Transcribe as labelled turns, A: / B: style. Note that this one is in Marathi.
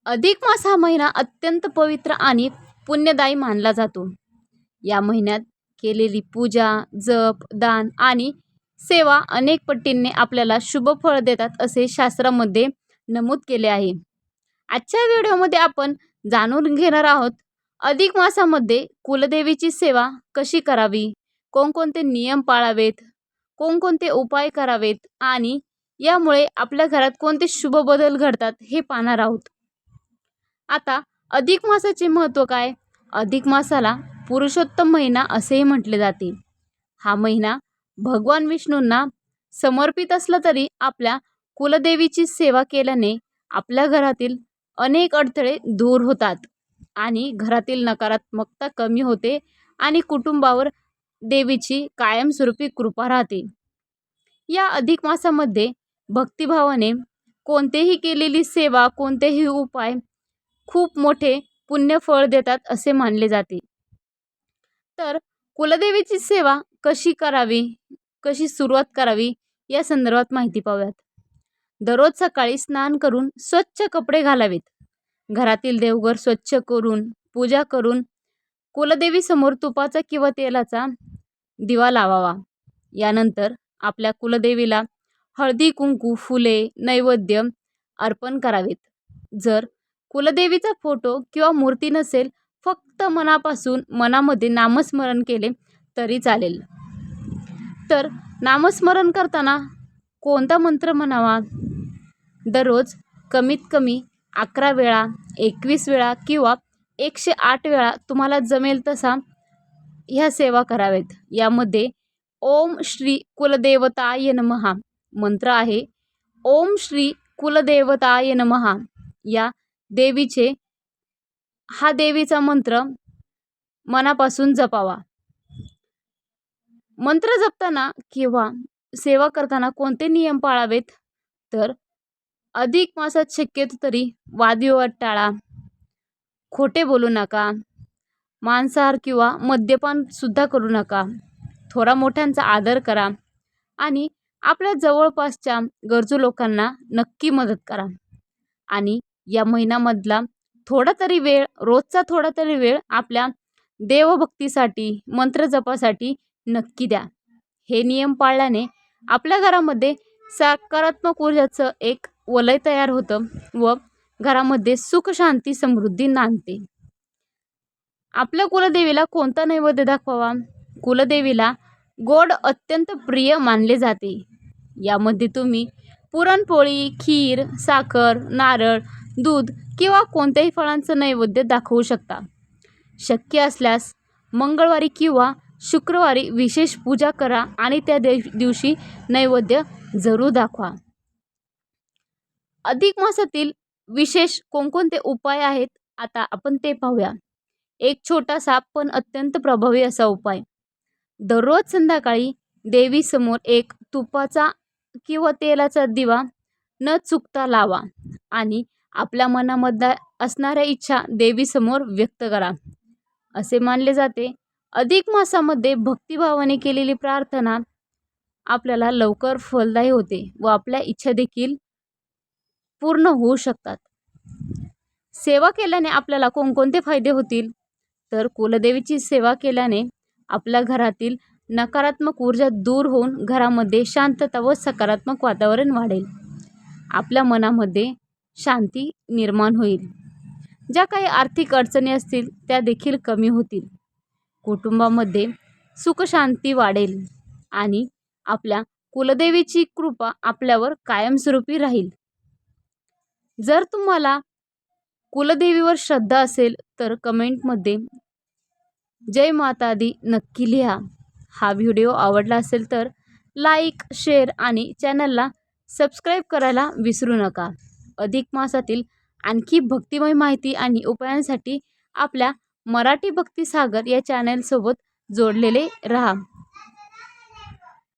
A: अधिक मास हा महिना अत्यंत पवित्र आणि पुण्यदायी मानला जातो. या महिन्यात केलेली पूजा, जप, दान आणि सेवा अनेक पटींनी आपल्याला शुभ फळ देतात असे शास्त्रामध्ये नमूद केले आहे. आजच्या व्हिडिओमध्ये आपण जाणून घेणार आहोत अधिक मासामध्ये कुलदेवीची सेवा कशी करावी, कोणकोणते नियम पाळावेत, कोणकोणते उपाय करावेत आणि यामुळे आपल्या घरात कोणते शुभ बदल घडतात हे पाहणार आहोत. आता अधिक मासाचे महत्त्व काय? अधिक मासाला पुरुषोत्तम महिना असेही म्हटले जाते. हा महिना भगवान विष्णूंना समर्पित असला तरी आपल्या कुलदेवीची सेवा केल्याने आपल्या घरातील अनेक अडथळे दूर होतात आणि घरातील नकारात्मकता कमी होते आणि कुटुंबावर देवीची कायमस्वरूपी कृपा राहते. या अधिक मासामध्ये भक्तिभावाने कोणतेही केलेली सेवा, कोणतेही उपाय खूप मोठे पुण्यफळ देतात असे मानले जाते. तर कुलदेवीची सेवा कशी करावी, कशी सुरुवात करावी या संदर्भात माहिती पाहूयात. दररोज सकाळी स्नान करून स्वच्छ कपडे घालावेत. घरातील देवघर स्वच्छ करून पूजा करून कुलदेवी समोर तुपाचा किंवा तेलाचा दिवा लावावा. यानंतर आपल्या कुलदेवीला हळदी, कुंकू, फुले, नैवेद्य अर्पण करावेत. जर कुलदेवीचा फोटो किंवा मूर्ती नसेल, फक्त मनापासून मनामध्ये नामस्मरण केले तरी चालेल. तर नामस्मरण करताना कोणता मंत्र म्हणावा? दररोज कमीत कमी 11 वेळा, 21 वेळा किंवा 108 वेळा तुम्हाला जमेल तसा ह्या सेवा करावेत. यामध्ये ओम श्री कुलदेवताय नमः मंत्र आहे. ओम श्री कुलदेवताय नमः या देवीचा मंत्र मनापासून जपावा. मंत्र जपताना किंवा सेवा करताना कोणते नियम पाळावेत? तर अधिक मासात शक्यतो तरी वादविवाद टाळा, खोटे बोलू नका, मांसाहार किंवा मद्यपान सुद्धा करू नका, थोरा मोठ्यांचा आदर करा आणि आपल्या जवळपासच्या गरजू लोकांना नक्की मदत करा. आणि या महिन्यामधला थोडा तरी वेळ, रोजचा थोडा तरी वेळ आपल्या देवभक्तीसाठी, मंत्र जपासाठी नक्की द्या. हे नियम पाळल्याने आपल्या घरामध्ये सकारात्मक ऊर्जाचं एक वलय तयार होतं व घरामध्ये सुख, शांती, समृद्धी नांदते. आपल्या कुलदेवीला कोणता नैवेद्य दाखवावा? कुलदेवीला गोड अत्यंत प्रिय मानले जाते. यामध्ये तुम्ही पुरणपोळी, खीर, साखर, नारळ, दूध किंवा कोणत्याही फळांचं नैवेद्य दाखवू शकता. शक्य असल्यास मंगळवारी किंवा शुक्रवारी विशेष पूजा करा आणि त्या दिवशी नैवेद्य जरूर दाखवा. अधिक मासातील विशेष कोणकोणते उपाय आहेत आता आपण ते पाहूया. एक छोटासा पण अत्यंत प्रभावी असा उपाय. दररोज संध्याकाळी देवीसमोर एक तुपाचा किंवा तेलाचा दिवा न चुकता लावा आणि आपल्या मनामध्ये असणाऱ्या इच्छा देवीसमोर व्यक्त करा. असे मानले जाते अधिक मासामध्ये भक्तिभावाने केलेली प्रार्थना आपल्याला लवकर फलदायी होते व आपल्या इच्छा देखील पूर्ण होऊ शकतात. सेवा केल्याने आपल्याला कोणकोणते फायदे होतील? तर कुलदेवीची सेवा केल्याने आपल्या घरातील नकारात्मक ऊर्जा दूर होऊन घरामध्ये शांतता व सकारात्मक वातावरण वाढेल. आपल्या मनामध्ये शांती निर्माण होईल. ज्या काही आर्थिक अडचणी असतील त्या देखील कमी होतील. कुटुंबामध्ये सुख, शांती वाढेल आणि आपल्या कुलदेवीची कृपा आपल्यावर कायमस्वरूपी राहील. जर तुम्हाला कुलदेवीवर श्रद्धा असेल तर कमेंटमध्ये जय माता दी नक्की लिहा. हा व्हिडिओ आवडला असेल तर लाईक, शेअर आणि चॅनलला सबस्क्राईब करायला विसरू नका. अधिक मासातील आणखी भक्तिमय माहिती आणि उपायांसाठी आपल्या मराठी भक्ती सागर या चॅनलसोबत जोडलेले राहा.